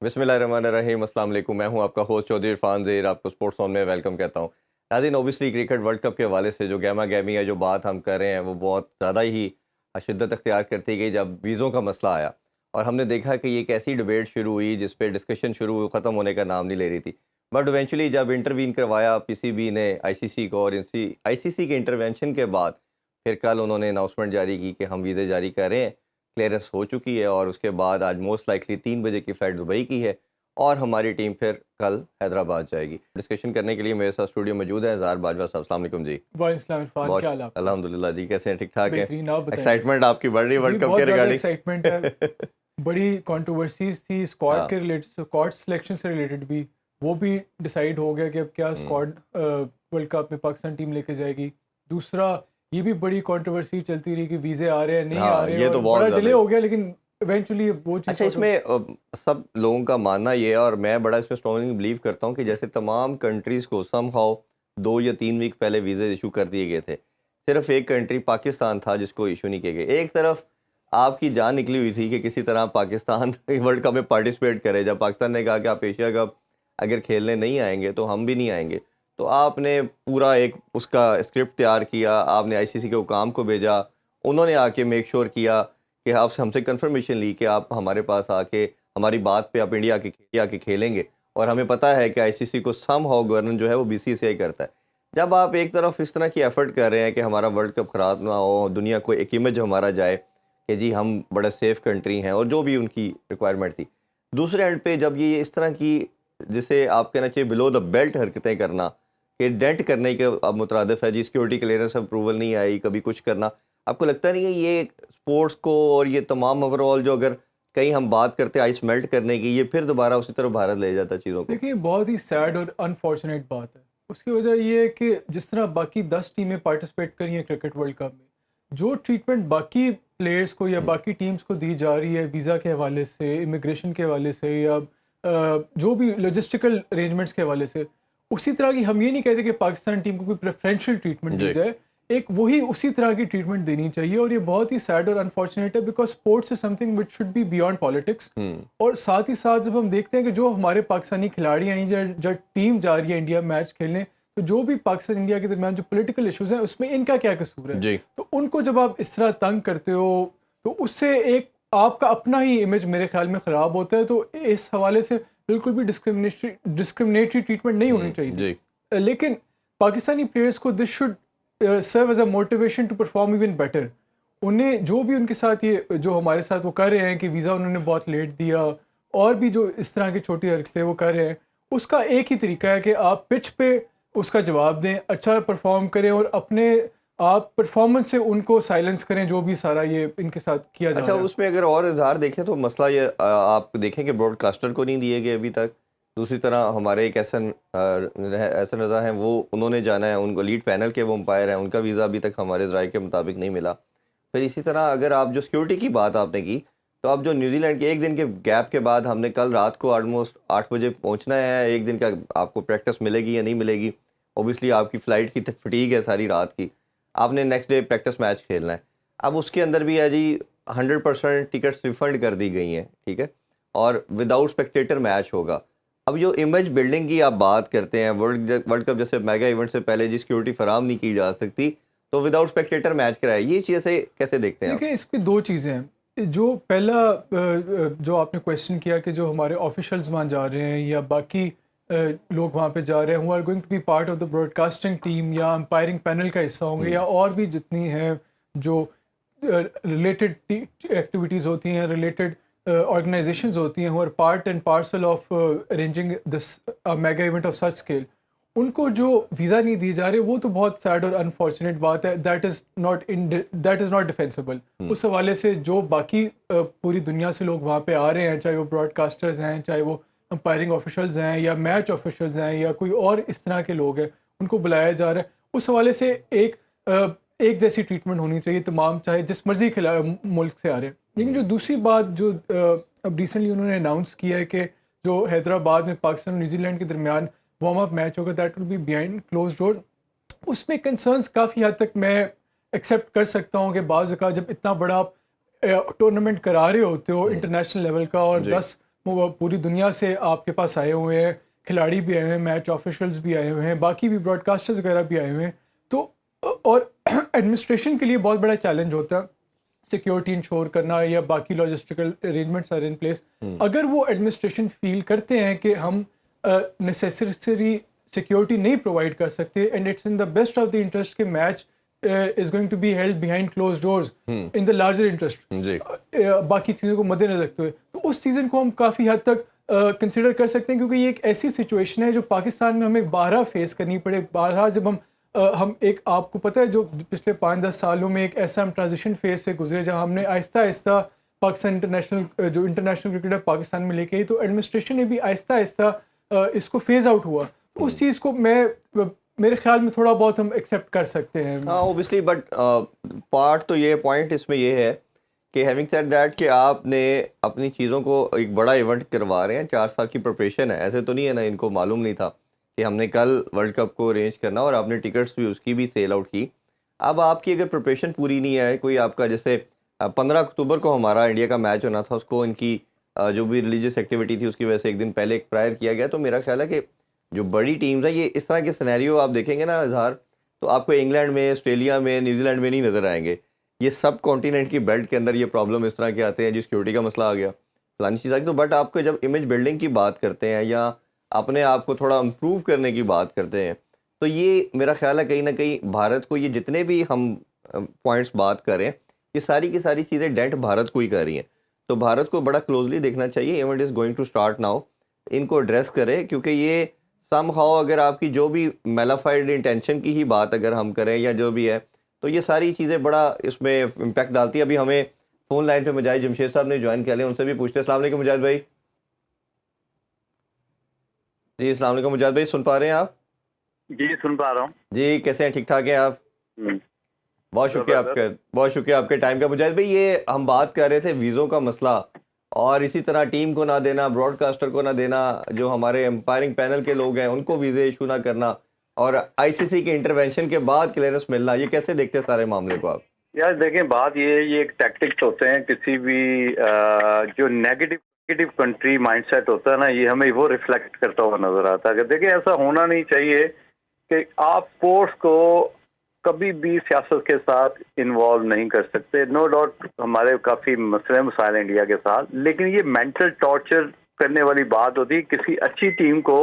बिस्मिल्लाहिर्रहमानिर्रहीम, अस्सलाम वालेकुम। मैं हूं आपका होस्ट चौधरी इरफान ज़ेर, आपको स्पोर्ट्स ऑन में वेलकम कहता हूं। नाज़रीन, ओबियसली क्रिकेट वर्ल्ड कप के हवाले से जो गहमा गहमी है, जो बात हम कर रहे हैं, वो बहुत ज़्यादा ही शिद्दत अख्तियार करती गई जब वीज़ों का मसला आया। और हमने देखा कि ये एक ऐसी डिबेट शुरू हुई जिस पे डिस्कशन शुरू ख़त्म होने का नाम नहीं ले रही थी। बट इवेंचुअली जब इंटरवीन करवाया पीसीबी ने आईसीसी को, और आईसीसी के इंटरवेंशन के बाद फिर कल उन्होंने अनाउंसमेंट जारी की कि हम वीज़े जारी कर रहे हैं। क्लियरेंस हो चुकी है और उसके बाद आज मोस्ट लाइकली 3 बजे की फ़्लाइट दुबई की है और हमारी टीम फिर कल हैदराबाद जाएगी। डिस्कशन करने के लिए मेरे साथ स्टूडियो मौजूद है ज़ाहर बाजवा साहब। अस्सलाम वालेकुम जी। वालेकुम इरफान, बहुत क्या हाल है आपका? अल्हम्दुलिल्लाह जी, कैसे हैं? ठीक-ठाक हैं? बेहतरीन, आप बताइए। एक्साइटमेंट आपकी बढ़ रही है जी, वर्ल्ड कप बहुत के ज़्यादा रिगार्डिंग? एक्साइटमेंट है। बड़ी कंट्रोवर्सीज़ थी स्क्वाड हाँ। के रिलेटेड, स्क्वाड सिलेक्शन से रिलेटेड भी। वो भी डिसाइड हो गया कि अब क्या हुँ। स्क्वाड वर्ल्ड कप में पाकिस्तान टीम लेके जाएगी। दूसरा, ये भी बड़ी कंट्रोवर्सी चलती रही कि वीज़े आ रहे हैं, नहीं आ हाँ, रहे, ये तो और बहुत बड़ा ज़्यादा डिले ही। हो गया, लेकिन इवेंचुअली वो चीज़ अच्छा, सॉर्ट ऑफ। इसमें सब लोगों का मानना ये है और मैं बड़ा इसमें स्ट्रांगली बिलीव करता हूँ कि जैसे तमाम कंट्रीज़ को समहाउ 2 या 3 वीक पहले वीज़े इशू कर दिए गए थे। सिर्फ़ एक कंट्री पाकिस्तान था जिसको इशू नहीं किए गए। एक तरफ आपकी जान निकली हुई थी कि किसी तरह पाकिस्तान वर्ल्ड कप में पार्टिसिपेट करे। जब पाकिस्तान ने कहा कि आप एशिया कप अगर खेलने नहीं आएँगे तो हम भी नहीं आएँगे। तो आपने पूरा एक उसका स्क्रिप्ट तैयार किया, आपने आईसीसी के हुकाम को भेजा, उन्होंने आके मेक श्योर किया कि आपसे हमसे कंफर्मेशन ली कि आप हमारे पास आके हमारी बात पे आप इंडिया के खेलेंगे। और हमें पता है कि आईसीसी को समहाउ गवर्न जो है वो बीसीसीआई करता है। जब आप एक तरफ इस तरह की एफर्ट कर रहे हैं कि हमारा वर्ल्ड कप खराब ना हो, दुनिया को एक इमेज हमारा जाए कि जी हम बड़ा सेफ कंट्री हैं, और जो भी उनकी रिक्वायरमेंट थी। दूसरे एंड पे जब ये इस तरह की, जिसे आप कहना चाहिए बिलो द बेल्ट हरकतें करना, कि डेंट करने के अब मुतरादिफ है जी, सिक्योरिटी क्लियरेंस अप्रूवल नहीं आई, कभी कुछ करना। आपको लगता नहीं है ये स्पोर्ट्स को और ये तमाम ओवरऑल, जो अगर कहीं हम बात करते हैं आइस मेल्ट करने की, ये फिर दोबारा उसी तरफ भारत ले जाता चीज़ों को? देखिए, बहुत ही सैड और अनफॉर्चुनेट बात है। उसकी वजह ये है कि जिस तरह बाकी 10 टीमें पार्टिसिपेट करी हैं क्रिकेट वर्ल्ड कप में, जो ट्रीटमेंट बाकी प्लेयर्स को या हुँ, बाकी टीम्स को दी जा रही है वीज़ा के हवाले से, इमिग्रेशन के हवाले से, या जो भी लॉजिस्टिकल अरेंजमेंट्स के हवाले से, उसी तरह की हम ये नहीं कहते कि पाकिस्तान टीम को कोई प्रेफरेंशियल ट्रीटमेंट दी जी। जाए। एक वही उसी तरह की ट्रीटमेंट देनी चाहिए, और ये बहुत ही सैड और अनफॉर्चुनेट है, because sports is something which should be beyond politics. हुँ, और साथ ही साथ जब हम देखते हैं कि जो हमारे पाकिस्तानी खिलाड़ी हैं, जब टीम जा रही है इंडिया मैच खेलने, तो जो भी पाकिस्तान इंडिया के दरमियान जो पॉलिटिकल इश्यूज हैं, उसमें इनका क्या कसूर है? जी। तो उनको जब आप इस तरह तंग करते हो, तो उससे एक आपका अपना ही इमेज मेरे ख्याल में ख़राब होता है। तो इस हवाले से बिल्कुल भी डिस्क्रिमिनेटरी ट्रीटमेंट नहीं होनी चाहिए जी। थी। लेकिन पाकिस्तानी प्लेयर्स को this should serve as a motivation to perform even better. उन्हें जो भी उनके साथ ये जो हमारे साथ वो कर रहे हैं कि वीज़ा उन्होंने बहुत लेट दिया, और भी जो इस तरह की छोटी हरकतें वो कर रहे हैं, उसका एक ही तरीका है कि आप पिच पे उसका जवाब दें, अच्छा परफॉर्म करें, और अपने आप परफॉर्मेंस से उनको साइलेंस करें, जो भी सारा ये इनके साथ किया जा अच्छा, रहा है। उसमें अगर और इज़हार देखें तो मसला ये आप देखें कि ब्रॉडकास्टर को नहीं दिए गए अभी तक। दूसरी तरह हमारे एक एहसन रज़ा हैं, वो उन्होंने जाना है, उनको लीड पैनल के वो अंपायर हैं, उनका वीज़ा अभी तक हमारे ज़राए के मुताबिक नहीं मिला। फिर इसी तरह अगर आप जो सिक्योरिटी की बात आपने की, तो आप जो न्यूज़ीलैंड के 1 दिन के गैप के बाद हमने कल रात को ऑलमोस्ट 8 बजे पहुँचना है, 1 दिन का आपको प्रैक्टिस मिलेगी या नहीं मिलेगी? ऑब्वियसली आपकी फ़्लाइट की फटीग है सारी रात की। आपने नेक्स्ट डे प्रैक्टिस मैच खेलना है। अब उसके अंदर भी है जी 100% टिकट्स रिफंड कर दी गई हैं, ठीक है? और विदाउट स्पेक्टेटर मैच होगा। अब जो इमेज बिल्डिंग की आप बात करते हैं, वर्ल्ड कप जैसे मेगा इवेंट से पहले जी सिक्योरिटी फराहम नहीं की जा सकती, तो विदाउट स्पेक्टेटर मैच कराए, ये चीज़ें कैसे देखते हैं आप? देखिए, इसकी दो चीज़ें हैं। जो पहला जो आपने क्वेश्चन किया कि जो हमारे ऑफिशियल्स वहाँ जा रहे हैं या बाकी लोग वहाँ पे जा रहे हैं, who are going to be part of the broadcasting team या अंपायरिंग पैनल का हिस्सा होंगे, या और भी जितनी हैं जो रिलेटेड एक्टिविटीज़ होती हैं, रिलेटेड ऑर्गेनाइजेशंस होती हैं, who are part and parcel of arranging this mega event of such scale, उनको जो वीज़ा नहीं दिए जा रहे, वो तो बहुत सैड और अनफॉर्चुनेट बात है। That is not defensible. हुँ, उस हवाले से जो बाकी पूरी दुनिया से लोग वहाँ पे आ रहे हैं, चाहे वो ब्रॉडकास्टर्स हैं, चाहे वो अंपायरिंग ऑफिशल्स हैं, या मैच ऑफिशल्स हैं, या कोई और इस तरह के लोग हैं, उनको बुलाया जा रहा है। उस हवाले से एक जैसी ट्रीटमेंट होनी चाहिए तमाम, चाहे जिस मर्जी खिला मुल्क से आ रहे हैं। लेकिन जो दूसरी बात जो अब रिसेंटली उन्होंने अनाउंस किया है कि जो हैदराबाद में पाकिस्तान और न्यूजीलैंड के दरमियान वार्म अप मैच होगा, that will be behind close door. उसमें कंसर्न्स काफ़ी हद तक मैं एक्सेप्ट कर सकता हूँ कि बाज़ का जब इतना बड़ा टूर्नामेंट करा रहे होते हो इंटरनेशनल लेवल का, और जी। 10 वो पूरी दुनिया से आपके पास आए हुए हैं, खिलाड़ी भी आए हुए हैं, मैच ऑफिशियल्स भी आए हुए हैं, बाकी भी ब्रॉडकास्टर्स वगैरह भी आए हुए हैं। तो और एडमिनिस्ट्रेशन के लिए बहुत बड़ा चैलेंज होता है सिक्योरिटी इंश्योर करना या बाकी logistical arrangements are in place. अगर वो एडमिनिस्ट्रेशन फील करते हैं कि हम नेसेसरी सिक्योरिटी नहीं प्रोवाइड कर सकते and it's in the best of the interest के match is going to be held behind close doors in the larger interest, बाकी चीज़ों को मद्देनजर रखते हुए, तो उस सीज़न को हम काफ़ी हद तक कंसिडर कर सकते हैं, क्योंकि ये एक ऐसी सिचुएशन है जो पाकिस्तान में हमें बारहा फेस करनी पड़े। बारहा जब हम एक, आपको पता है जो पिछले 5-10 सालों में एक ऐसा हम ट्रांजिशन फेज से गुजरे जहां हमने आहिस्ता आहिस्ता पाकिस्तान इंटरनेशनल जो इंटरनेशनल क्रिकेट है पाकिस्तान में लेके आई, तो एडमिनिस्ट्रेशन ने भी आहिस्ता आहिस्ता इसको फेज आउट हुआ। तो उस चीज़ को मेरे ख्याल में थोड़ा बहुत हम एक्सेप्ट कर सकते हैं। हाँ ऑब्वियसली, बट पार्ट तो ये पॉइंट इसमें ये है कि हैविंग सेड दैट कि आपने अपनी चीज़ों को एक बड़ा इवेंट करवा रहे हैं, 4 साल की प्रिपरेशन है, ऐसे तो नहीं है ना इनको मालूम नहीं था कि हमने कल वर्ल्ड कप को अरेंज करना, और आपने टिकट्स भी उसकी भी सेल आउट की। अब आपकी अगर प्रिपरेशन पूरी नहीं है, कोई आपका जैसे 15 अक्टूबर को हमारा इंडिया का मैच होना था, उसको इनकी जो भी रिलीजियस एक्टिविटी थी उसकी वजह से एक दिन पहले एक प्रायर किया गया। तो मेरा ख्याल है कि जो बड़ी टीम्स है, ये इस तरह के सिनेरियो आप देखेंगे ना इजहार, तो आपको इंग्लैंड में, ऑस्ट्रेलिया में, न्यूजीलैंड में नहीं नज़र आएंगे। ये सब कॉन्टिनेंट की बेल्ट के अंदर ये प्रॉब्लम इस तरह के आते हैं, जी सिक्योरिटी का मसला आ गया, फलानी चीज़ आ गई। तो बट आपको जब इमेज बिल्डिंग की बात करते हैं या अपने आप को थोड़ा इम्प्रूव करने की बात करते हैं, तो ये मेरा ख्याल है कहीं ना कहीं भारत को, ये जितने भी हम पॉइंट्स बात करें, ये सारी की सारी चीज़ें डेंट भारत को ही कर रही हैं। तो भारत को बड़ा क्लोजली देखना चाहिए। Event is going to start now, इनको एड्रेस करें, क्योंकि ये समहाउ अगर आपकी जो भी मेलाफाइड इंटेंशन की ही बात अगर हम करें या जो भी है, तो ये सारी चीज़ें बड़ा इसमें इम्पैक्ट डालती है। अभी हमें फ़ोन लाइन पे मुजाहिद जमशेद साहब ने ज्वाइन किया है, उनसे भी पूछते हैं। अस्सलाम वालेकुम मुजाहिद भाई। जी अस्सलाम वालेकुम मुजाहिद भाई, सुन पा रहे हैं आप? जी सुन पा रहा हूँ जी कैसे हैं, ठीक ठाक हैं आप? बहुत शुक्रिया आपका, बहुत शुक्रिया आपके टाइम का। मुजाहिद भाई, ये हम बात कर रहे थे वीज़ों का मसला, और इसी तरह टीम को ना देना, ब्रॉडकास्टर को ना देना, जो हमारे एम्पायरिंग पैनल के लोग हैं उनको वीज़े इशू ना करना, और आईसीसी के इंटरवेंशन के बाद क्लियरेंस मिलना, ये कैसे देखते हैं सारे मामले को आप? यार देखें, बात ये एक टैक्टिक्स होते हैं किसी भी जो नेगेटिव कंट्री माइंडसेट होता है ना, ये हमें वो रिफ्लेक्ट करता हुआ नजर आता है। देखिए ऐसा होना नहीं चाहिए कि आप स्पोर्ट्स को कभी भी सियासत के साथ इन्वॉल्व नहीं कर सकते। नो डाउट हमारे काफ़ी मसले मसाइल इंडिया के साथ, लेकिन ये मेंटल टॉर्चर करने वाली बात होती है। किसी अच्छी टीम को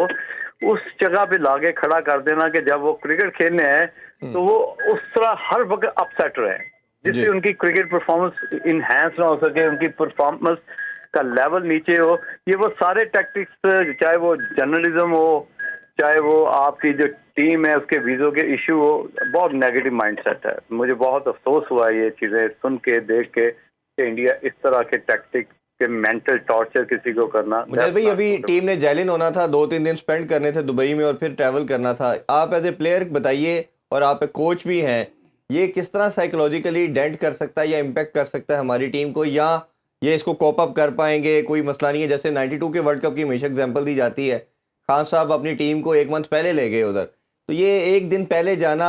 उस जगह पे लाके खड़ा कर देना कि जब वो क्रिकेट खेलने हैं तो वो उस तरह हर वक्त अपसेट रहे, जिससे उनकी क्रिकेट परफॉर्मेंस इनहेंस ना हो सके, उनकी परफॉर्मेंस का लेवल नीचे हो। ये वो सारे टैक्टिक्स, चाहे वो जर्नलिज्म हो, चाहे वो आपकी जो टीम है उसके वीज़ों के इशू हो, बहुत नेगेटिव माइंडसेट है। मुझे बहुत अफसोस हुआ ये चीज़ें सुन के, देख के कि इंडिया इस तरह के टैक्टिक के मेंटल टॉर्चर किसी को करना। मुजाहिद भाई, अभी टीम ने जैलिन होना था, 2-3 दिन स्पेंड करने थे दुबई में और फिर ट्रैवल करना था। आप एज ए प्लेयर बताइए, और आप एक कोच भी हैं, ये किस तरह साइकोलॉजिकली डेंट कर सकता है या इम्पेक्ट कर सकता है हमारी टीम को, या ये इसको कोप अप कर पाएंगे, कोई मसला नहीं है? जैसे 92 के वर्ल्ड कप की हमेशा एग्जांपल दी जाती है, खान साहब अपनी टीम को 1 मंथ पहले ले गए उधर, तो ये 1 दिन पहले जाना,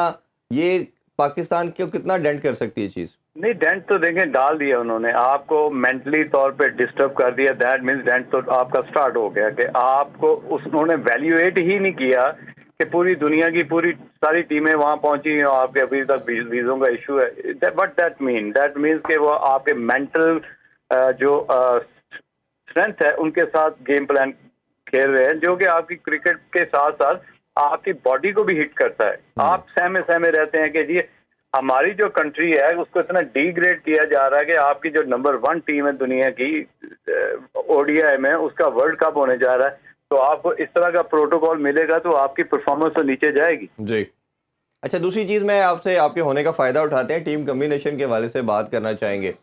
ये पाकिस्तान को कितना डेंट कर सकती है चीज़? नहीं, डेंट तो देखें डाल दिया उन्होंने, आपको मेंटली तौर पे डिस्टर्ब कर दिया। दैट मीन्स डेंट तो आपका स्टार्ट हो गया कि आपको उन्होंने वैल्यूएट ही नहीं किया कि पूरी दुनिया की पूरी सारी टीमें वहाँ पहुंची और आपके अभी तक वीज़ों का इशू है। बट दैट मीन्स कि वो आपके मेंटल जो स्ट्रेंथ है उनके साथ गेम प्लान खेल रहे हैं, जो कि आपकी क्रिकेट के साथ साथ आपकी बॉडी को भी हिट करता है। आप सहमे रहते हैं कि जी हमारी जो कंट्री है उसको इतना डिग्रेड किया जा रहा है कि आपकी जो नंबर 1 टीम है दुनिया की ओडीआई में, उसका वर्ल्ड कप होने जा रहा है, तो आपको इस तरह का प्रोटोकॉल मिलेगा तो आपकी परफॉर्मेंस तो नीचे जाएगी। जी अच्छा, दूसरी चीज़ मैं आपसे आपके होने का फ़ायदा उठाते हैं, टीम कम्बिनेशन के हवाले से बात करना चाहेंगे।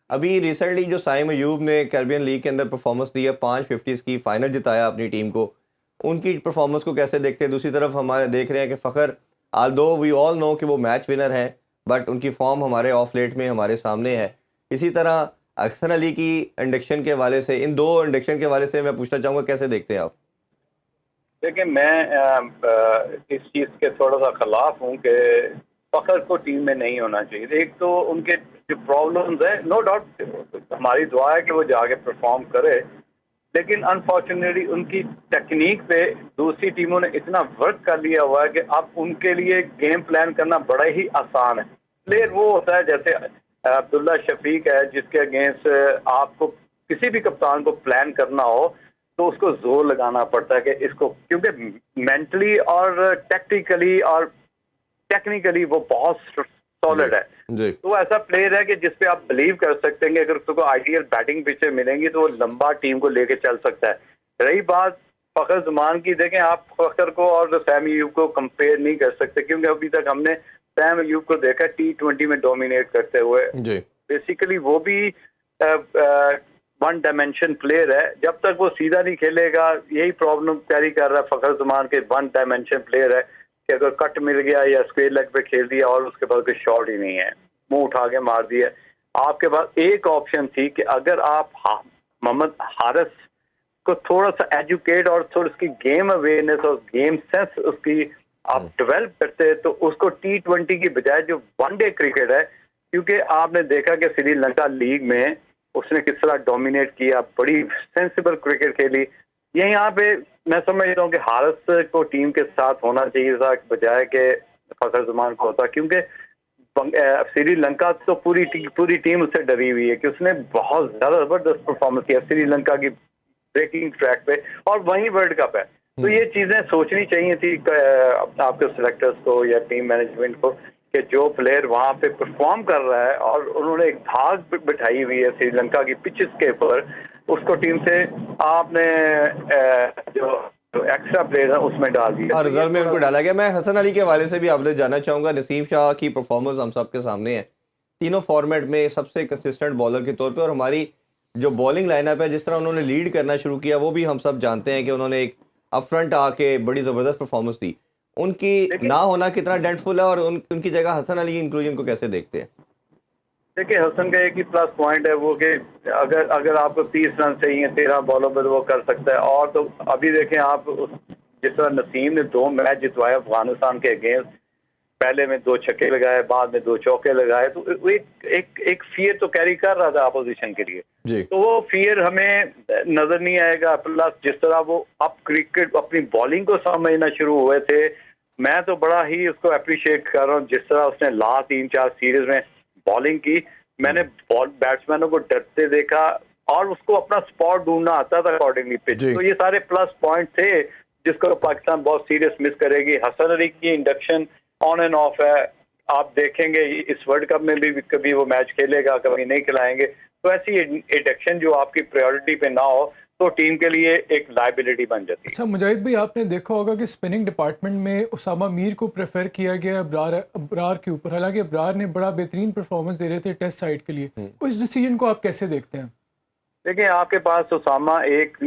अभी रिसेंटली जो साइम अयूब ने कैरिबियन लीग के अंदर परफॉर्मेंस दी है, 5 50s की फाइनल जिताया अपनी टीम को, उनकी परफॉर्मेंस को कैसे देखते हैं? दूसरी तरफ हमारे देख रहे हैं कि Fakhar, although we all know कि वो मैच विनर है, बट उनकी फॉर्म हमारे ऑफ लेट में हमारे सामने है। इसी तरह अक्सर अली की इंडक्शन के हवाले से, इन 2 इंडक्शन के हवाले से मैं पूछना चाहूँगा, कैसे देखते हैं आप? देखिए मैं इस चीज़ के थोड़ा सा खिलाफ हूँ कि फ़खर को टीम में नहीं होना चाहिए। एक तो उनके जो प्रॉब्लम्स है, नो डाउट हमारी दुआ है कि वो जाके परफॉर्म करे, लेकिन अनफॉर्चुनेटली उनकी टेक्निक पे दूसरी टीमों ने इतना वर्क कर लिया हुआ है कि अब उनके लिए गेम प्लान करना बड़ा ही आसान है। प्लेयर वो होता है जैसे अब्दुल्ला शफीक है, जिसके अगेंस्ट आपको किसी भी कप्तान को प्लान करना हो तो उसको जोर लगाना पड़ता है कि इसको, क्योंकि मेंटली और टैक्टिकली और टेक्निकली वो बहुत सॉलिड है। तो ऐसा प्लेयर है कि जिसपे आप बिलीव कर सकते हैं कि अगर उसको आइडियल बैटिंग पिचें मिलेंगी तो वो लंबा टीम को लेके चल सकता है। रही बात फखर जमान की, देखें आप फखर को और सैम अयूब को कंपेयर नहीं कर सकते, क्योंकि अभी तक हमने सैम अयूब को देखा T20 में डोमिनेट करते हुए। बेसिकली वो भी वन डायमेंशन प्लेयर है। जब तक वो सीधा नहीं खेलेगा, यही प्रॉब्लम कैरी कर रहा है फखर जमान के, वन डायमेंशन प्लेयर है कि अगर कट मिल गया या स्क्वेयर लेग पे खेल दिया और उसके बाद कोई शॉट ही नहीं है, मुंह उठा के मार दिया। आपके पास एक ऑप्शन थी कि अगर आप मोहम्मद हारिस को थोड़ा सा एजुकेट और थोड़ी उसकी गेम अवेयरनेस और गेम सेंस उसकी आप डेवलप करते तो उसको T20 की बजाय जो वनडे क्रिकेट है, क्योंकि आपने देखा कि श्रीलंका लीग में उसने किस तरह डोमिनेट किया, बड़ी सेंसिबल क्रिकेट खेली। ये यहाँ पे मैं समझता हूँ कि हारिस को टीम के साथ होना चाहिए था बजाय के फखर जमान को होता, क्योंकि श्रीलंका तो पूरी टीम उससे डरी हुई है कि उसने बहुत ज्यादा जबरदस्त परफॉर्मेंस किया श्रीलंका की ब्रेकिंग ट्रैक पे, और वहीं वर्ल्ड कप है। तो ये चीजें सोचनी चाहिए थी आपके सिलेक्टर्स को या टीम मैनेजमेंट को कि जो प्लेयर वहां पे परफॉर्म कर रहा है और उन्होंने एक धाक बिठाई हुई है श्रीलंका की पिचेस के ऊपर, उसको टीम से आपने जो एक्स्ट्रा प्लेयर है उसमें डाल दिया और रिजर्व में उनको डाला गया। मैं हसन अली के हवाले से भी आपने जानना चाहूंगा। नसीम शाह की परफॉर्मेंस हम सबके सामने है, तीनों फॉर्मेट में सबसे कंसिस्टेंट बॉलर के तौर पे, और हमारी जो बॉलिंग लाइनअप है जिस तरह उन्होंने लीड करना शुरू किया वो भी हम सब जानते हैं कि उन्होंने एक अप फ्रंट आके बड़ी ज़बरदस्त परफॉर्मेंस दी। उनकी ना होना कितना डेंटफुल है, और उनकी जगह हसन अली की इंक्लूजन को कैसे देखते हैं? देखिए हसन का एक ही प्लस पॉइंट है वो कि अगर आपको 30 रन चाहिए 13 बॉलों पर वो कर सकता है। और तो अभी देखें आप जिस तरह नसीम ने 2 मैच जितवाए अफगानिस्तान के अगेंस्ट, पहले में 2 छक्के लगाए, बाद में 2 चौके लगाए, तो वो एक फियर तो कैरी कर रहा था अपोजिशन के लिए। तो वो फियर हमें नजर नहीं आएगा। प्लस जिस तरह वो अब क्रिकेट अपनी बॉलिंग को समझना शुरू हुए थे, मैं तो बड़ा ही उसको अप्रिशिएट कर रहा हूँ जिस तरह उसने लास्ट 3-4 सीरीज में बॉलिंग की। मैंने बैट्समैनों को डरते देखा और उसको अपना स्पॉट ढूंढना आता था अकॉर्डिंगली पिच। तो ये सारे प्लस पॉइंट थे जिसको पाकिस्तान बहुत सीरियस मिस करेगी। हसन अली की इंडक्शन ऑन एंड ऑफ है, आप देखेंगे इस वर्ल्ड कप में भी कभी वो मैच खेलेगा, कभी नहीं खिलाएंगे। तो ऐसी इंडक्शन जो आपकी प्रायोरिटी पे ना हो तो टीम के लिए एक लाइबिलिटी बन जाती है। अच्छा मुजाहिद भाई, आपने देखा होगा कि स्पिनिंग डिपार्टमेंट में उसामा मीर को प्रेफर किया गया अब्रार के ऊपर, हालांकि अब्रार ने बड़ा बेहतरीन परफॉर्मेंस दे रहे थे टेस्ट साइड के लिए। उस डिसीजन को आप कैसे देखते हैं? देखिए आपके पास उसामा एक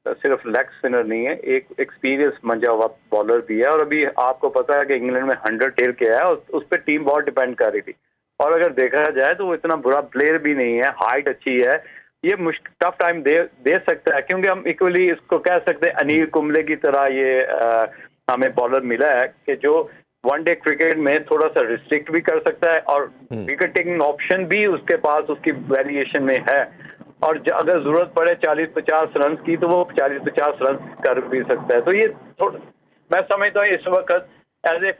सिर्फ लेग स्पिनर नहीं है, एक एक्सपीरियंस मंजा हुआ बॉलर भी है, और अभी आपको पता है कि इंग्लैंड में 100 टेल किया है, उस पर टीम बहुत डिपेंड कर रही थी। और अगर देखा जाए तो वो इतना बुरा प्लेयर भी नहीं है, हाइट अच्छी है, ये टफ टाइम दे सकता है, क्योंकि हम इक्वली इसको कह सकते हैं अनिल कुंबले की तरह ये हमें बॉलर मिला है कि जो वनडे क्रिकेट में थोड़ा सा रिस्ट्रिक्ट भी कर सकता है और विकेट टेकिंग ऑप्शन भी उसके पास उसकी वेरिएशन में है। और अगर जरूरत पड़े 40-50 रन की तो वो 40-50 रन कर भी सकता है। तो ये मैं समझता हूँ इस वक्त एज ए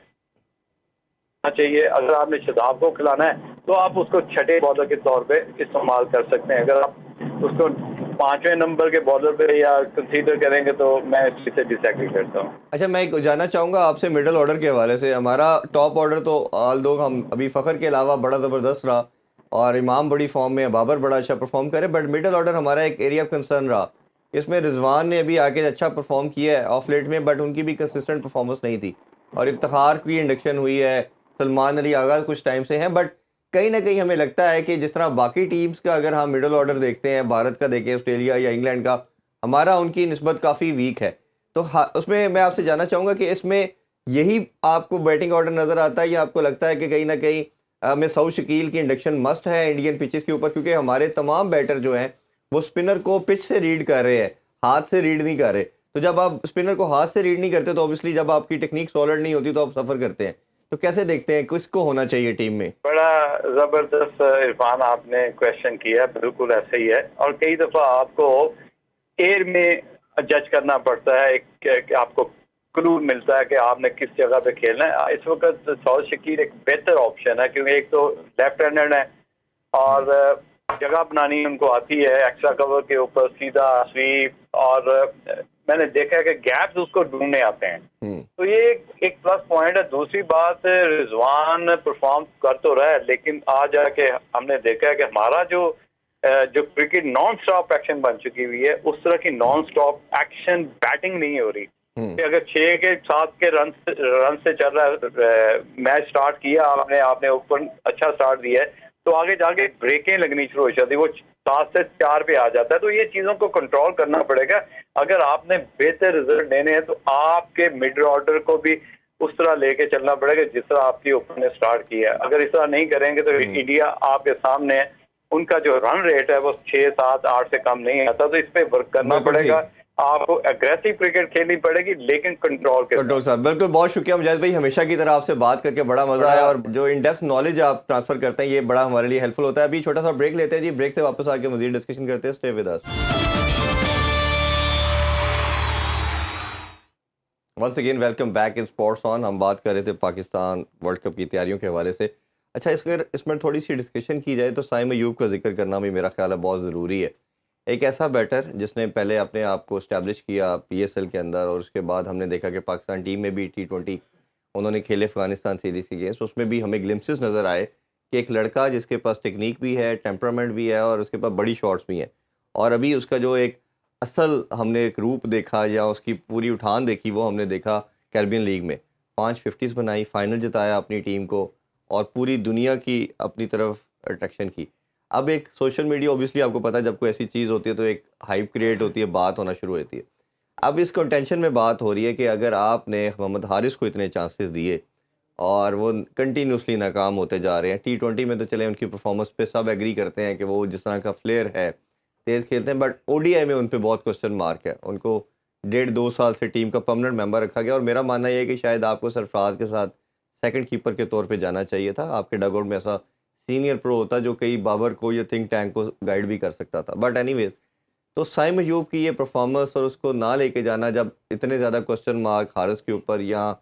चाहिए। अगर आपने शदाब को खिलाना है तो आप उसको छठे बॉलर के तौर पे इस्तेमाल कर सकते हैं। अगर आप उसको 5वें नंबर के बॉलर पे या कंसीडर करेंगे तो मैं इससे डिसएग्री करता हूँ। अच्छा मैं जानना चाहूँगा आपसे मिडिल ऑर्डर के हवाले से। हमारा टॉप ऑर्डर तो ऑल दो हम अभी फ़खर के अलावा बड़ा ज़बरदस्त रहा और इमाम बड़ी फॉर्म में, बाबर बड़ा अच्छा परफॉर्म करे, बट मिडिल ऑर्डर हमारा एक एरिया ऑफ कंसर्न रहा। इसमें रिजवान ने अभी आके अच्छा परफॉर्म किया है ऑफ लेट में, बट उनकी भी कंसिस्टेंट परफॉर्मेंस नहीं थी। और इफ्तिखार की इंडक्शन हुई है, सलमान अली आगाज़ कुछ टाइम से हैं, बट कहीं ना कहीं हमें लगता है कि जिस तरह बाकी टीम्स का अगर हम मिडिल ऑर्डर देखते हैं, भारत का देखें, ऑस्ट्रेलिया या इंग्लैंड का, हमारा उनकी निस्बत काफ़ी वीक है। तो उसमें मैं आपसे जानना चाहूँगा कि इसमें यही आपको बैटिंग ऑर्डर नज़र आता है या आपको लगता है कि कहीं ना कहीं में सऊद शकील की इंडक्शन मस्ट है इंडियन पिचेस के ऊपर, क्योंकि हमारे तमाम बैटर जो हैं वो स्पिनर को पिच से रीड कर रहे हैं, हाथ से रीड नहीं कर रहे। तो जब आप स्पिनर को हाथ से रीड नहीं करते तो ऑब्वियसली जब आपकी टेक्निक सॉलिड नहीं होती तो आप सफ़र करते हैं। तो कैसे देखते हैं किसको होना चाहिए टीम में? बड़ा ज़बरदस्त इरफान आपने क्वेश्चन किया, बिल्कुल ऐसे ही है। और कई दफ़ा आपको एयर में जज करना पड़ता है, कि आपको क्लू मिलता है कि आपने किस जगह पे खेलना है। इस वक्त सऊद शकील एक बेहतर ऑप्शन है, क्योंकि एक तो लेफ्ट हैंडेड है और जगह बनानी उनको आती है, एक्स्ट्रा कवर के ऊपर सीधा स्वीप, और मैंने देखा है कि गैप्स उसको ढूंढने आते हैं। तो ये एक प्लस पॉइंट है। दूसरी बात, रिजवान परफॉर्म कर तो रहा है, लेकिन आज आके हमने देखा है कि हमारा जो क्रिकेट नॉन स्टॉप एक्शन बन चुकी हुई है, उस तरह की नॉन स्टॉप एक्शन बैटिंग नहीं हो रही। कि अगर 6 के 7 के रन से चल रहा है मैच, स्टार्ट किया आपने ऊपर अच्छा स्टार्ट दिया है, तो आगे जाके ब्रेकें लगनी शुरू हो जाती है, वो 7 से 4 पे आ जाता है। तो ये चीज़ों को कंट्रोल करना पड़ेगा। अगर आपने बेहतर रिजल्ट देने हैं तो आपके मिड ऑर्डर को भी उस तरह लेके चलना पड़ेगा जिस तरह आपके ओपन ने स्टार्ट किया है। अगर इस तरह नहीं करेंगे तो इंडिया आपके सामने है, उनका जो रन रेट है वो 6, 7, 8 से कम नहीं आता। तो इस पे वर्क करना पड़ेगा, आपको एग्रेसिव क्रिकेट खेलनी पड़ेगी, लेकिन कंट्रोल साहब। बिल्कुल, बहुत शुक्रिया मुजाहिद भाई, हमेशा की तरह आपसे बात करके बड़ा मजा आया, और जो इन डेप्थ नॉलेज आप ट्रांसफर करते हैं ये बड़ा हमारे लिए हेल्पफुल होता है। अभी छोटा सा ब्रेक लेते हैं जी, ब्रेक से वापस आके मजीद डिस्कशन करते हैं। Stay with us. Once again welcome back in sports on. हम बात कर रहे थे पाकिस्तान वर्ल्ड कप की तैयारियों के हवाले से। अच्छा, इसमें थोड़ी सी डिस्कशन की जाए तो साइम अयूब का जिक्र करना भी मेरा ख्याल है बहुत ज़रूरी है। एक ऐसा बैटर जिसने पहले अपने आप को इस्टेब्लिश किया पीएसएल के अंदर, और उसके बाद हमने देखा कि पाकिस्तान टीम में भी T20 उन्होंने खेले अफगानिस्तान सीरीज़ के अगेंस्ट। उसमें भी हमें ग्लिम्पसेस नज़र आए कि एक लड़का जिसके पास टेक्निक भी है, टेम्परामेंट भी है, और उसके पास बड़ी शॉट्स भी हैं। और अभी उसका जो एक असल हमने एक रूप देखा या उसकी पूरी उठान देखी, वो हमने देखा कैरिबियन लीग में 5 50s बनाई, फाइनल जिताया अपनी टीम को, और पूरी दुनिया की अपनी तरफ अट्रैक्शन की। अब एक सोशल मीडिया, ऑब्वियसली आपको पता है जब कोई ऐसी चीज़ होती है तो एक हाइप क्रिएट होती है, बात होना शुरू होती है। अब इस कंटेंशन में बात हो रही है कि अगर आपने मोहम्मद हारिस को इतने चांसेस दिए और वो कंटिन्यूसली नाकाम होते जा रहे हैं, T20 में तो चले उनकी परफॉर्मेंस पे सब एग्री करते हैं कि वो जिस तरह का फ्लेयर है, तेज़ खेलते हैं, बट ODI में उन पर बहुत क्वेश्चन मार्क है। उनको 1.5-2 साल से टीम का परमानेंट मेंबर रखा गया, और मेरा मानना यह है कि शायद आपको सरफराज के साथ सेकंड कीपर के तौर पे जाना चाहिए था। आपके डगआउट में ऐसा सीनियर प्रो होता जो कई बाबर को या थिंक टैंक को गाइड भी कर सकता था। बट एनीवेज, तो साइम अयूब की ये परफॉर्मेंस और उसको ना लेके जाना, जब इतने ज़्यादा क्वेश्चन मार्क हारिस के ऊपर या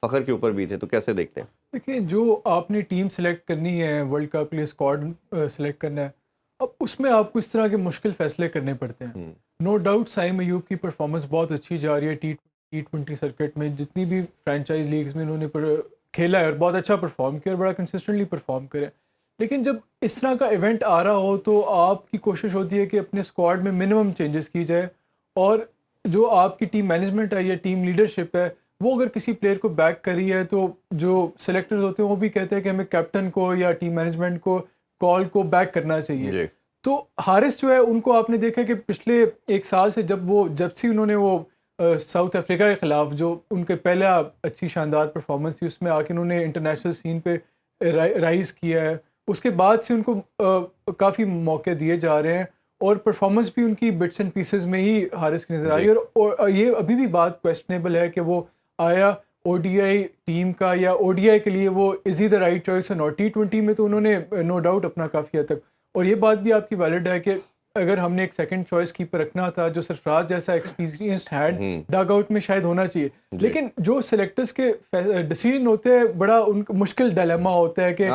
फ़खर के ऊपर भी थे, तो कैसे देखते हैं? देखिए, जो आपने टीम सेलेक्ट करनी है, वर्ल्ड कप के लिए स्क्वाड सेलेक्ट करना है, अब उसमें आपको इस तरह के मुश्किल फैसले करने पड़ते हैं। नो डाउट साइम अयूब की परफॉर्मेंस बहुत अच्छी जा रही है T20 सर्किट में। जितनी भी फ्रेंचाइज लीग्स में उन्होंने खेला है और बहुत अच्छा परफॉर्म किया और बड़ा कंसिस्टेंटली परफॉर्म करे। लेकिन जब इस तरह का इवेंट आ रहा हो तो आपकी कोशिश होती है कि अपने स्क्वाड में मिनिमम चेंजेस की जाए, और जो आपकी टीम मैनेजमेंट है या टीम लीडरशिप है, वो अगर किसी प्लेयर को बैक करी है तो जो सेलेक्टर्स होते हैं वो भी कहते हैं कि हमें कैप्टन को या टीम मैनेजमेंट को कॉल को बैक करना चाहिए। तो हारिस जो है, उनको आपने देखा कि पिछले 1 साल से जब से उन्होंने वो साउथ अफ्रीका के ख़िलाफ़ जो उनके पहला अच्छी शानदार परफॉर्मेंस थी, उसमें आके उन्होंने इंटरनेशनल सीन पे राइज़ किया है, उसके बाद से उनको काफ़ी मौके दिए जा रहे हैं, और परफॉर्मेंस भी उनकी बिट्स एंड पीसेस में ही हारिस की नज़र आई। और ये अभी भी बात क्वेश्चनेबल है कि वो आया ODI टीम का या ODI के लिए वो is he the right choice और नॉट। T20 में तो उन्होंने नो डाउट अपना काफ़ी हद तक, और ये बात भी आपकी वैलिड है कि अगर हमने एक सेकंड चॉइस कीपर रखना था जो सरफराज जैसा एक्सपीरियंस्ड हैड, डग आउट में शायद होना चाहिए। लेकिन जो सिलेक्टर्स के डिसीजन होते हैं, बड़ा उनका मुश्किल डिलेमा होता है कि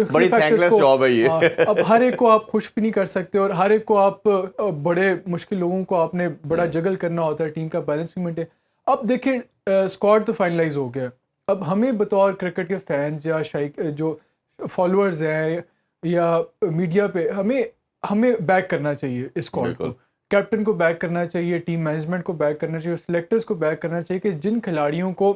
बड़ी थैंकलेस जॉब है ये। अब हर एक को आप खुश भी नहीं कर सकते, और हर एक को आप बड़े मुश्किल लोगों को आपने बड़ा जगल करना होता है, टीम का बैलेंस भी मेंटेन। अब देखिए, स्क्वाड तो फाइनलाइज हो गया। अब हमें बतौर क्रिकेट के फैंस या जो फॉलोअर्स हैं या मीडिया पे, हमें बैक करना चाहिए इस स्क्वाड को। कैप्टन को बैक करना चाहिए, टीम मैनेजमेंट को बैक करना चाहिए, सिलेक्टर्स को बैक करना चाहिए कि जिन खिलाड़ियों को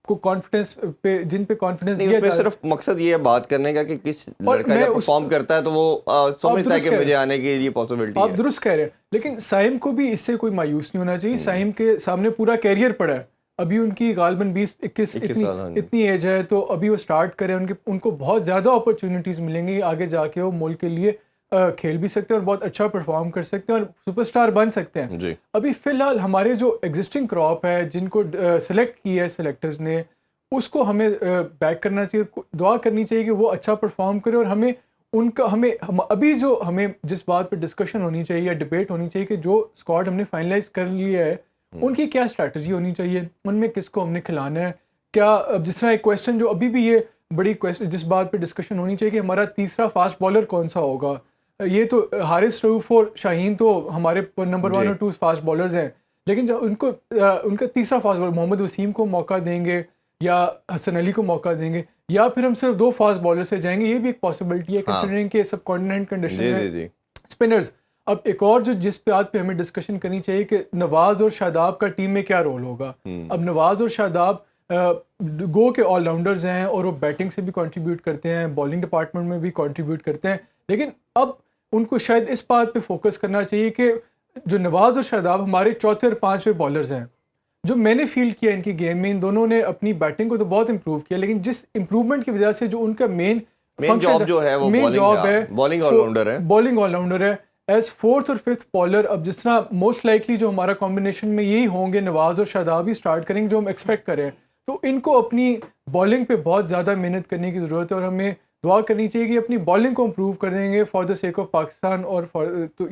कॉन्फिडेंस पे, जिन पे कॉन्फिडेंस दिया जाए। सिर्फ मकसद ये है बात करने का कि किस लड़का जब परफॉर्म करता है तो वो समझता है कि मुझे आने के लिए पॉसिबिलिटी है। आप दुरुस्त कह रहे हैं, लेकिन साइम को भी इससे कोई मायूस नहीं होना चाहिए। साइम के सामने पूरा कैरियर पड़ा है, अभी उनकी गालबन 20-21 इतनी एज है, तो अभी वो स्टार्ट करें, उनको बहुत ज़्यादा अपॉर्चुनिटीज़ मिलेंगी आगे जाके। वो मुल्क के लिए खेल भी सकते हैं और बहुत अच्छा परफॉर्म कर सकते हैं और सुपरस्टार बन सकते हैं जी। अभी फ़िलहाल हमारे जो एग्जिस्टिंग क्रॉप है, जिनको सेलेक्ट किया है सेलेक्टर्स ने, उसको हमें बैक करना चाहिए, दुआ करनी चाहिए कि वो अच्छा परफॉर्म करे, और हमें उनका हम अभी जो हमें जिस बात पे डिस्कशन होनी चाहिए या डिबेट होनी चाहिए कि जो स्क्वाड हमने फाइनलाइज कर लिया है उनकी क्या स्ट्रैटेजी होनी चाहिए, उनमें किसको हमने खिलाना है, क्या अब जिस तरह एक क्वेश्चन जो अभी भी ये बड़ी क्वेश्चन जिस बात पे डिस्कशन होनी चाहिए कि हमारा तीसरा फास्ट बॉलर कौन सा होगा। ये तो हारिस रऊफ और शाहीन तो हमारे नंबर 1 और 2 फास्ट बॉलर्स हैं, लेकिन जब उनको उनका तीसरा फास्ट बॉलर मोहम्मद वसीम को मौका देंगे या हसन अली को मौका देंगे, या फिर हम सिर्फ 2 फास्ट बॉलर से जाएंगे, ये भी एक पॉसिबिलिटी है कंसिडरिंग के सब कॉन्टिनेंट कंडीशन में स्पिनर्स। अब एक और जो जिस बात पे हमें डिस्कशन करनी चाहिए कि नवाज और शादाब का टीम में क्या रोल होगा। अब नवाज और शादाब गो के ऑलराउंडर्स हैं और वो बैटिंग से भी कंट्रीब्यूट करते हैं, बॉलिंग डिपार्टमेंट में भी कंट्रीब्यूट करते हैं, लेकिन अब उनको शायद इस बात पे फोकस करना चाहिए कि जो नवाज और शादाब हमारे चौथे और पांचवें बॉलर्स हैं, जो मैंने फील किया इनकी गेम में, इन दोनों ने अपनी बैटिंग को तो बहुत इंप्रूव किया, लेकिन जिस इंप्रूवमेंट की वजह से जो उनका मेन जॉब जो है वो बॉलिंग ऑलराउंडर है एज 4th और 5th बॉलर। अब जिस तरह मोस्ट लाइकली जो हमारा कॉम्बिनेशन में यही होंगे, नवाज और शादाब ही स्टार्ट करेंगे जो हम एक्सपेक्ट करें, तो इनको अपनी बॉलिंग पे बहुत ज़्यादा मेहनत करने की ज़रूरत है और हमें दुआ करनी चाहिए कि अपनी बॉलिंग को इम्प्रूव कर देंगे for the sake of Pakistan. और तो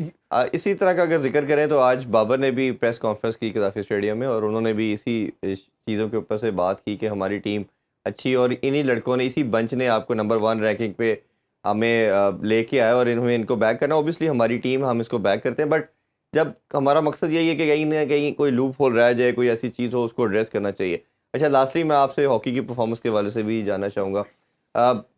इसी तरह का अगर जिक्र करें तो आज बाबर ने भी प्रेस कॉन्फ्रेंस की कदाफी स्टेडियम में और उन्होंने भी इसी चीज़ों के ऊपर से बात की कि हमारी टीम अच्छी और इन्हीं लड़कों ने, इसी बंच ने आपको नंबर 1 रैंकिंग पे हमें लेके आया और इन्होंने इनको बैक करना। ऑब्वियसली हमारी टीम, हम इसको बैक करते हैं, बट जब हमारा मकसद यही है कि कहीं ना कहीं कोई लूप होल रह जाए, कोई ऐसी चीज़ हो, उसको एड्रेस करना चाहिए। अच्छा, लास्टली मैं आपसे हॉकी की परफॉर्मेंस के वाले से भी जानना चाहूँगा।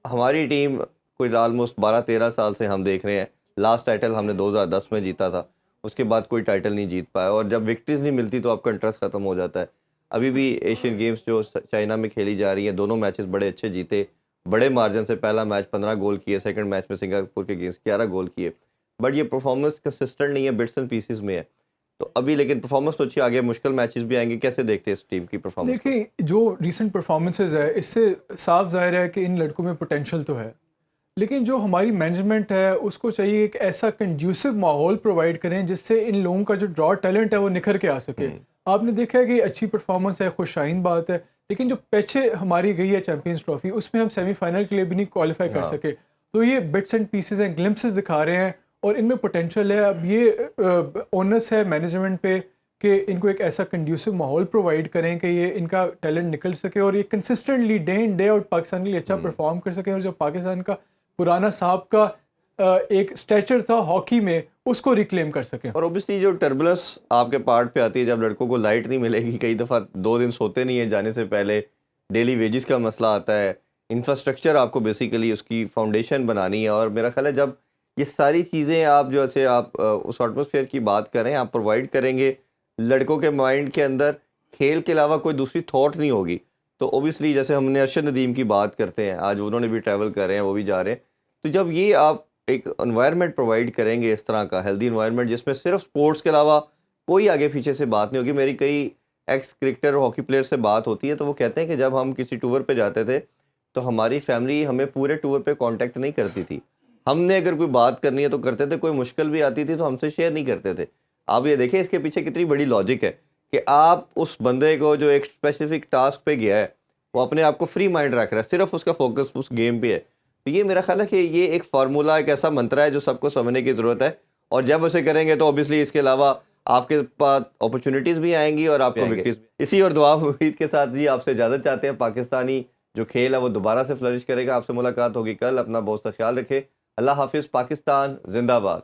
हमारी टीम कोई ऑलमोस्ट 12-13 साल से हम देख रहे हैं, लास्ट टाइटल हमने 2010 में जीता था, उसके बाद कोई टाइटल नहीं जीत पाया, और जब विक्ट्रीज नहीं मिलती तो आपका इंटरेस्ट ख़त्म हो जाता है। अभी भी एशियन गेम्स जो चाइना में खेली जा रही है, दोनों मैचेस बड़े अच्छे जीते, बड़े मार्जिन से। पहला मैच 15 गोल किए, सेकंड मैच में सिंगापुर के अगेंस्ट 11 गोल किए, बट ये परफॉर्मेंस कंसिस्टेंट नहीं है, बिट्स एंड पीसेस में है। तो अभी लेकिन परफॉर्मेंस तो अच्छी, आगे मुश्किल मैचेस भी आएंगे, कैसे देखते हैं इस टीम की परफॉर्मेंस? देखिए, जो रीसेंट परफॉर्मेंसेस है इससे साफ जाहिर है कि इन लड़कों में पोटेंशियल तो है, लेकिन जो हमारी मैनेजमेंट है उसको चाहिए एक ऐसा कंड्यूसिव माहौल प्रोवाइड करें जिससे इन लोगों का जो रॉ टैलेंट है वो निखर के आ सके। आपने देखा है कि अच्छी परफॉर्मेंस है, खुशाइन बात है, लेकिन जो पीछे हमारी गई है चैंपियंस ट्रॉफी, उसमें हम सेमीफाइनल के लिए भी नहीं क्वालिफाई कर सके। तो ये बिट्स एंड पीसेस हैं, ग्लिम्पसेस दिखा रहे हैं और इनमें पोटेंशियल है। अब ये ओनस है मैनेजमेंट पे कि इनको एक ऐसा कंड्यूसिव माहौल प्रोवाइड करें कि ये इनका टैलेंट निकल सके और ये consistently day in day out Pakistan के लिए अच्छा परफॉर्म कर सकें, और जो पाकिस्तान का पुराना साहब का एक स्टैचर था हॉकी में, उसको रिक्लेम कर सकें। और ओबियसली जो टर्बुलेंस आपके पार्ट पे आती है, जब लड़कों को लाइट नहीं मिलेगी, कई दफ़ा 2 दिन सोते नहीं है जाने से पहले, डेली वेजेस का मसला आता है, इंफ्रास्ट्रक्चर आपको बेसिकली उसकी फाउंडेशन बनानी है, और मेरा ख्याल है जब ये सारी चीज़ें आप जैसे आप उस एटमॉस्फेयर की बात करें, आप प्रोवाइड करेंगे, लड़कों के माइंड के अंदर खेल के अलावा कोई दूसरी थॉट नहीं होगी, तो ओबियसली जैसे हमने अरशद नदीम की बात करते हैं, आज उन्होंने भी ट्रैवल कर रहे हैं, वो भी जा रहे हैं, तो जब ये आप एक एनवायरनमेंट प्रोवाइड करेंगे, इस तरह का हेल्दी एनवायरनमेंट जिसमें सिर्फ स्पोर्ट्स के अलावा कोई आगे पीछे से बात नहीं होगी। मेरी कई एक्स क्रिकेटर हॉकी प्लेयर से बात होती है, तो वो कहते हैं कि जब हम किसी टूर पे जाते थे तो हमारी फैमिली हमें पूरे टूर पे कांटेक्ट नहीं करती थी, हमने अगर कोई बात करनी है तो करते थे, कोई मुश्किल भी आती थी तो हमसे शेयर नहीं करते थे। आप ये देखें इसके पीछे कितनी बड़ी लॉजिक है कि आप उस बंदे को जो एक स्पेसिफिक टास्क पे गया है, वो अपने आप को फ्री माइंड रख रहा है, सिर्फ उसका फोकस उस गेम पे है। तो ये मेरा ख्याल है कि ये एक फार्मूला, एक ऐसा मंत्र है जो सबको समझने की ज़रूरत है, और जब उसे करेंगे तो ऑब्वियसली इसके अलावा आपके पास अपॉर्चुनिटीज़ भी आएंगी और आपको विक्ट्रीज। इसी और दुआ उम्मीद के साथ जी आपसे इजाज़त चाहते हैं। पाकिस्तानी जो खेल है वो दोबारा से फ्लरिश करेगा। आपसे मुलाकात होगी कल। अपना बहुत सा ख्याल रखें। अल्लाह हाफिज़। पाकिस्तान जिंदाबाद।